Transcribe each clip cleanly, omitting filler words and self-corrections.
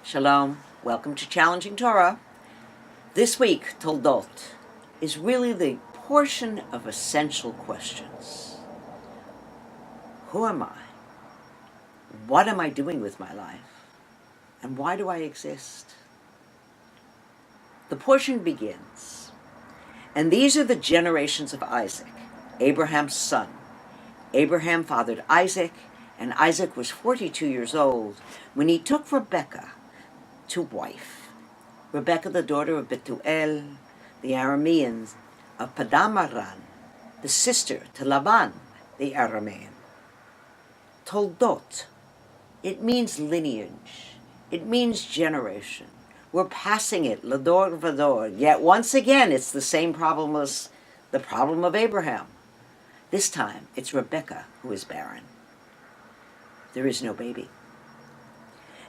Shalom, welcome to Challenging Torah. This week, Toldot is really the portion of essential questions. Who am I? What am I doing with my life? And why do I exist? The portion begins, and these are the generations of Isaac, Abraham's son. Abraham fathered Isaac, and Isaac was 42 years old when he took Rebekah to wife. Rebekah, the daughter of Bethuel, the Arameans, of Padamaran, the sister to Laban, the Aramean. Toldot, it means lineage. It means generation. We're passing it, lador vador. Yet once again, it's the same problem as the problem of Abraham. This time, it's Rebekah who is barren. There is no baby.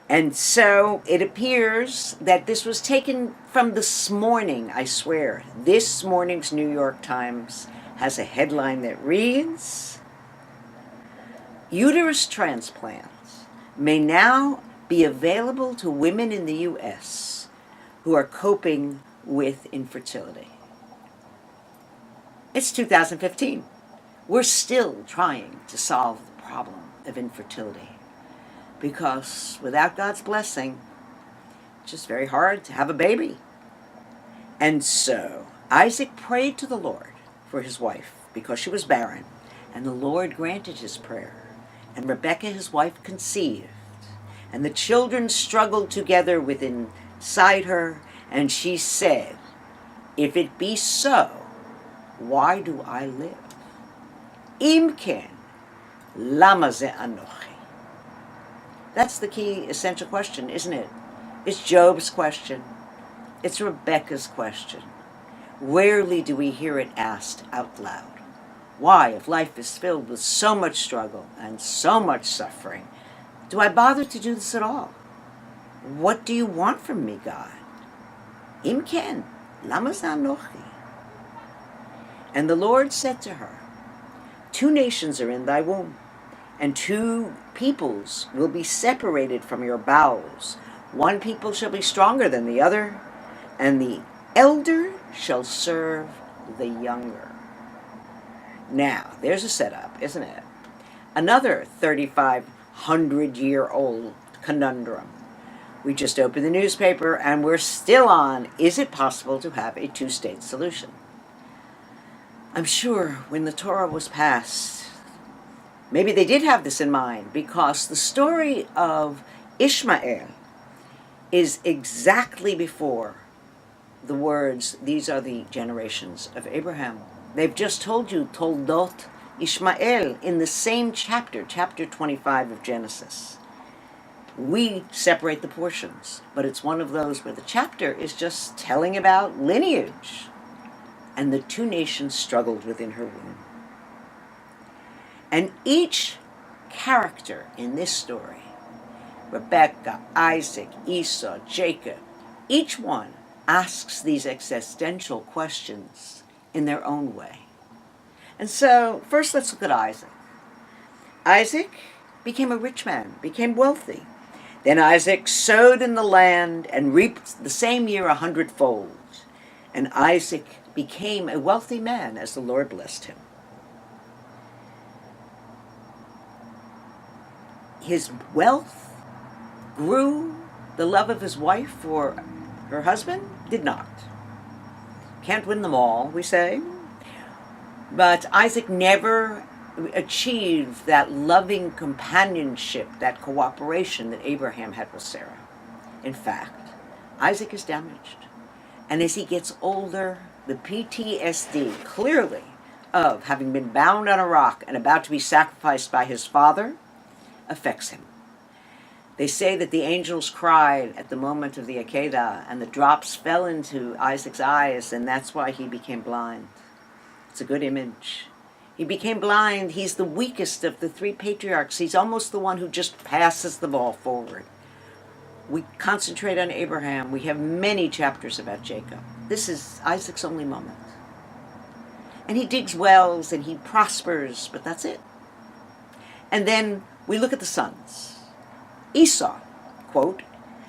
And so it appears that this was taken from this morning, I swear. This morning's New York Times has a headline that reads, "Uterus transplants may now be available to women in the U.S. who are coping with infertility." It's 2015. We're still trying to solve the problem of infertility, because without God's blessing, it's just very hard to have a baby. And so Isaac prayed to the Lord for his wife because she was barren, and the Lord granted his prayer. And Rebekah, his wife, conceived, and the children struggled together within inside her, and she said, "If it be so, why do I live? Im ken, lama ze anochi?" That's the key essential question, isn't it? It's Job's question. It's Rebekah's question. Rarely do we hear it asked out loud. Why, if life is filled with so much struggle and so much suffering, do I bother to do this at all? What do you want from me, God? Im ken, lama ze anochi? And the Lord said to her, "Two nations are in thy womb, and two peoples will be separated from your bowels. One people shall be stronger than the other, and the elder shall serve the younger." Now, there's a setup, isn't it? Another 3,500-year-old conundrum. We just opened the newspaper, and we're still on, is it possible to have a two-state solution? I'm sure when the Torah was passed, maybe they did have this in mind, because the story of Ishmael is exactly before the words, "These are the generations of Abraham." They've just told you Toldot Ishmael in the same chapter, chapter 25 of Genesis. We separate the portions, but it's one of those where the chapter is just telling about lineage. And the two nations struggled within her womb. And each character in this story, Rebekah, Isaac, Esau, Jacob, each one asks these existential questions in their own way. And so, first let's look at Isaac. Isaac became a rich man, became wealthy. Then Isaac sowed in the land and reaped the same year 100-fold. And Isaac became a wealthy man as the Lord blessed him. His wealth grew. The love of his wife for her husband did not. Can't win them all, we say. But Isaac never achieved that loving companionship, that cooperation that Abraham had with Sarah. In fact, Isaac is damaged. And as he gets older, the PTSD, clearly, of having been bound on a rock and about to be sacrificed by his father, affects him. They say that the angels cried at the moment of the Akedah, and the drops fell into Isaac's eyes, and that's why he became blind. It's a good image. He became blind. He's the weakest of the three patriarchs. He's almost the one who just passes the ball forward. We concentrate on Abraham. We have many chapters about Jacob. This is Isaac's only moment. And he digs wells and he prospers, but that's it. And then we look at the sons. Esau, quote,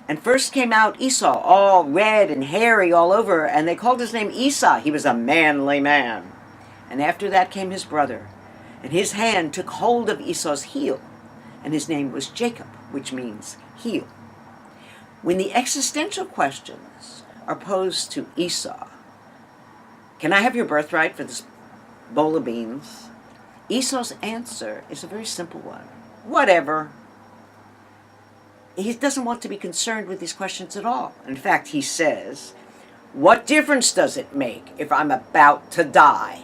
And first came out Esau, all red and hairy all over, and they called his name Esau. He was a manly man. And after that came his brother, and his hand took hold of Esau's heel, and his name was Jacob, which means heel. When the existential questions are posed to Esau, can I have your birthright for this bowl of beans? Esau's answer is a very simple one. Whatever. He doesn't want to be concerned with these questions at all. In fact, he says, what difference does it make if I'm about to die?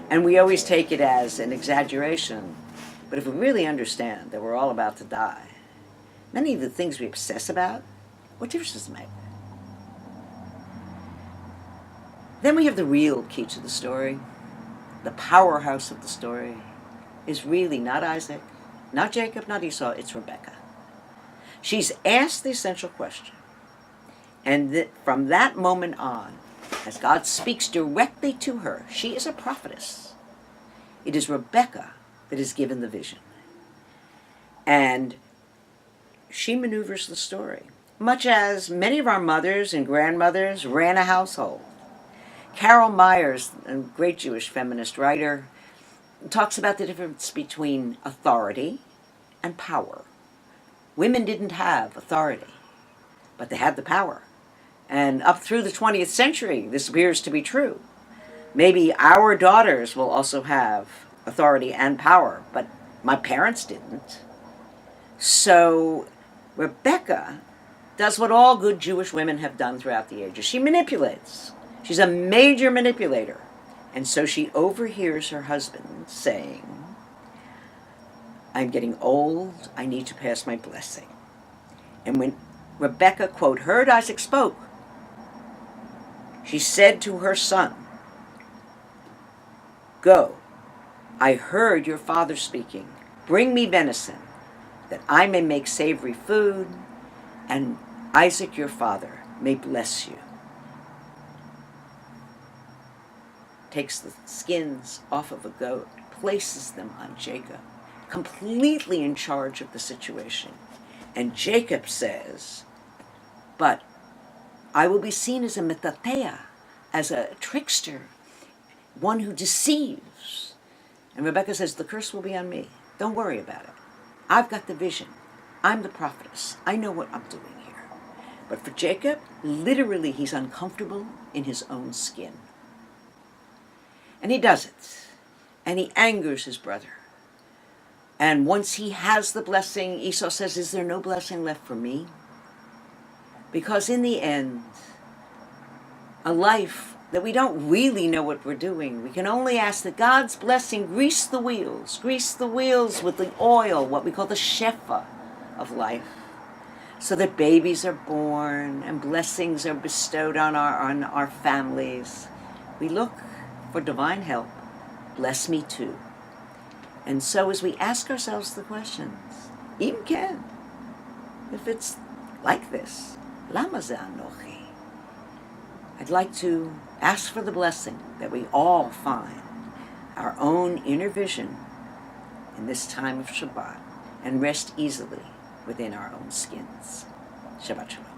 And we always take it as an exaggeration. But if we really understand that we're all about to die, many of the things we obsess about, what difference does it make? Then we have the real key to the story. The powerhouse of the story is really not Isaac, not Jacob, not Esau, it's Rebekah. She's asked the essential question. And from that moment on, as God speaks directly to her, she is a prophetess. It is Rebekah that is given the vision. And she maneuvers the story, much as many of our mothers and grandmothers ran a household. Carol Myers, a great Jewish feminist writer, talks about the difference between authority and power. Women didn't have authority, but they had the power. And up through the 20th century, this appears to be true. Maybe our daughters will also have authority and power, but my parents didn't. So Rebekah does what all good Jewish women have done throughout the ages. She manipulates. She's a major manipulator. And so she overhears her husband saying, I'm getting old, I need to pass my blessing. And when Rebekah, quote, heard Isaac spoke, she said to her son, go, I heard your father speaking. Bring me venison, that I may make savory food, and Isaac your father may bless you. Takes the skins off of a goat, places them on Jacob, completely in charge of the situation. And Jacob says, but I will be seen as a metatea, as a trickster, one who deceives. And Rebekah says, the curse will be on me. Don't worry about it. I've got the vision. I'm the prophetess. I know what I'm doing here. But for Jacob, literally he's uncomfortable in his own skin. And he does it. And he angers his brother. And once he has the blessing, Esau says, is there no blessing left for me? Because in the end, a life that we don't really know what we're doing, we can only ask that God's blessing grease the wheels with the oil, what we call the shefa of life, so that babies are born and blessings are bestowed on our families. We look for divine help. Bless me too. And so as we ask ourselves the questions, even Ken, if it's like this, Lama ze anochi? I'd like to ask for the blessing that we all find our own inner vision in this time of Shabbat and rest easily within our own skins. Shabbat Shalom.